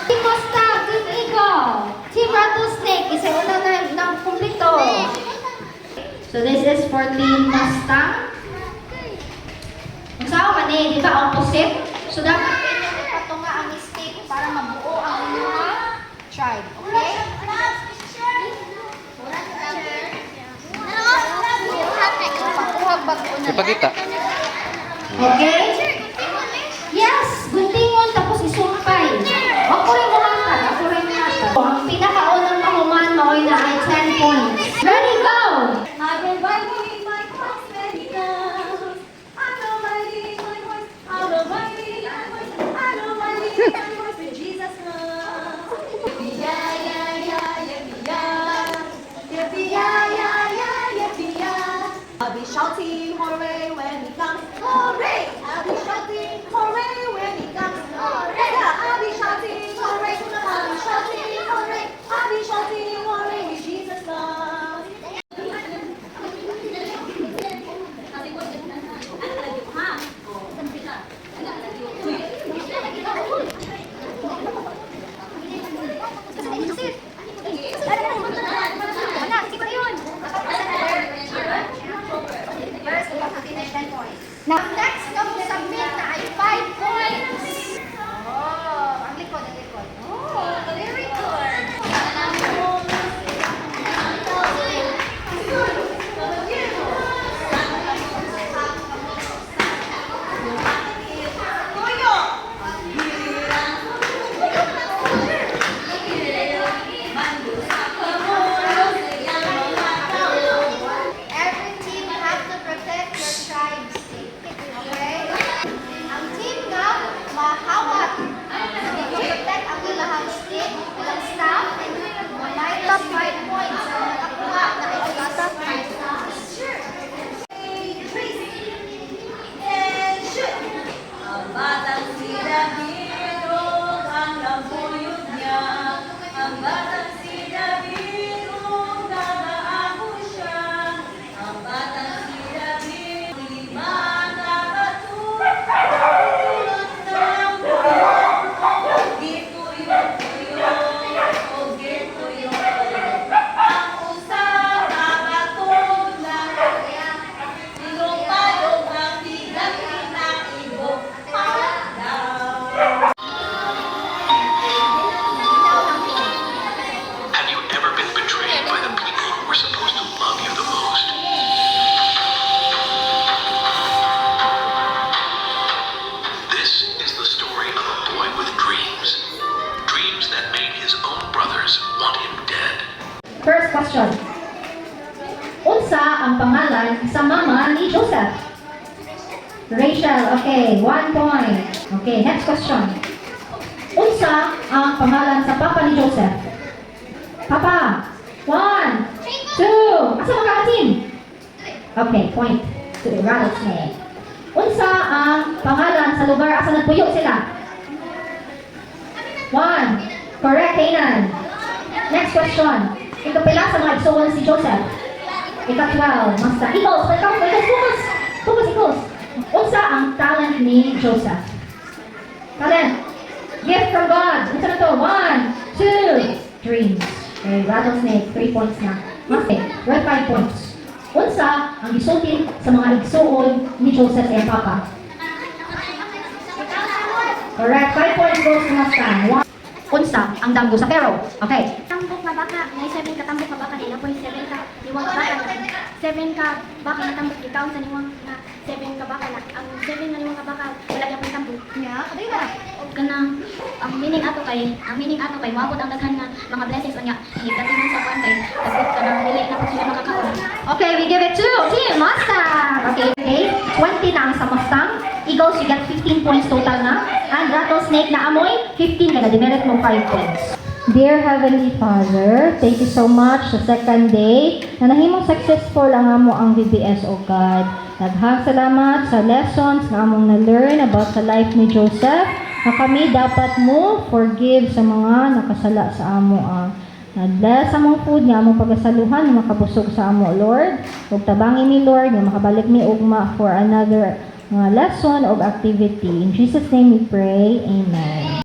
Team Mustang, Team Eagle, Team Rattlesnake, isa una ng kumplito. So this is for Team Mustang. Kung saan man di ba opposite? So dapat inyo ipatunga ang mistake para mabuo ang inyong tribe. Okay? Ipakita. Okay? Yes! Guntingon tapos isumpay. Ako rin mo hatag. Ako rin mo hatag. Ang pinakaunang mahuman maoy na ay 10 points. Ready, go! I'll be shouting hooray when he comes. Hooray! I'll be shouting hooray when he comes. Hooray! Yeah, I'll be shouting hooray. I'll be shouting hooray. I'll be shouting hooray when Jesus comes. Now, next na mo submit na ay 5 points. Oh, ang likod, ang likod. Oh, very good. Every team have to protect your tribe state. Okay? Ang team na mahawat. Protect ang ilahang state, ilang staff, may top 5 points ang nakakuha na ay top 5. Ang batang si David, ang nabuyod niya. Ang batang si David, nagaako siya. Ang batang si David, lima nagatulot ng buwan. Gituyot-tuyot, o gituyot. Ang usang nagatulot ng ilong-palong ang bigat inaibok. Have you ever been betrayed by the people who were supposed to love you the most? This is the story of a boy with dreams. Dreams that made his own brothers want him dead. First question. Unsa ang pangalan sa mama ni Joseph? Rachel. Okay, 1 point. Okay, next question. Unsa ang pangalan sa papa ni Joseph? Papa. 1, 2. Asa mga ka-team? Okay, point to the rattlesnake. Unsa ang pangalan sa lugar asa nagpuyo sila? 1. Correct, Canaan. Next question. Ikapila sa mga igsoon si Joseph? Ika-12. Masta. Eagles. Welcome. Focus. Focus, Eagles. Unsa ang talent ni Joseph? Talent. Gift from God. Unsa na to? 1, 2, dreams. Okay, rattlesnake. 3 points na. Okay, we're 5 points. Unsa ang gisulti sa mga igsoon ni Joseph and Papa? Correct. 5 points goes to Mustang. Unsa ang damgo sa Pharaoh? Okay. Tambok na baka, may 7 ka tambok na baka, ila po yung 7 ka liwang baka na 7 ka baka na tambok, ikaw sa liwang na 7 ka baka na, ang 7 na liwang ka baka, wala niya po yung tambok. Nya, aday na. O ganang, ang meaning ato kay, wabot ang daghan nga, mga blessings niya, higdating sa kwan kay, tapos ka nang relate na po sila makakaon. Okay, we give it to Team Mustang. Okay, 20 na ang sa Mustang. Eagles, you get 15 points total na. And Rattlesnake na amoy, 15 ka na. Demerit mo 5 points. Dear Heavenly Father, thank you so much sa second day na nahimong successful ang amo ang VBS, O God. Daghang salamat sa lessons na among na-learn about sa life ni Joseph na kami dapat mo forgive sa mga nakasala sa amo ang Bless among food nga among pagasaluhan nga makabusog sa amo, Lord. Ug tabangin ni Lord nga makabalik ni ugma for another lesson or activity. In Jesus' name we pray. Amen.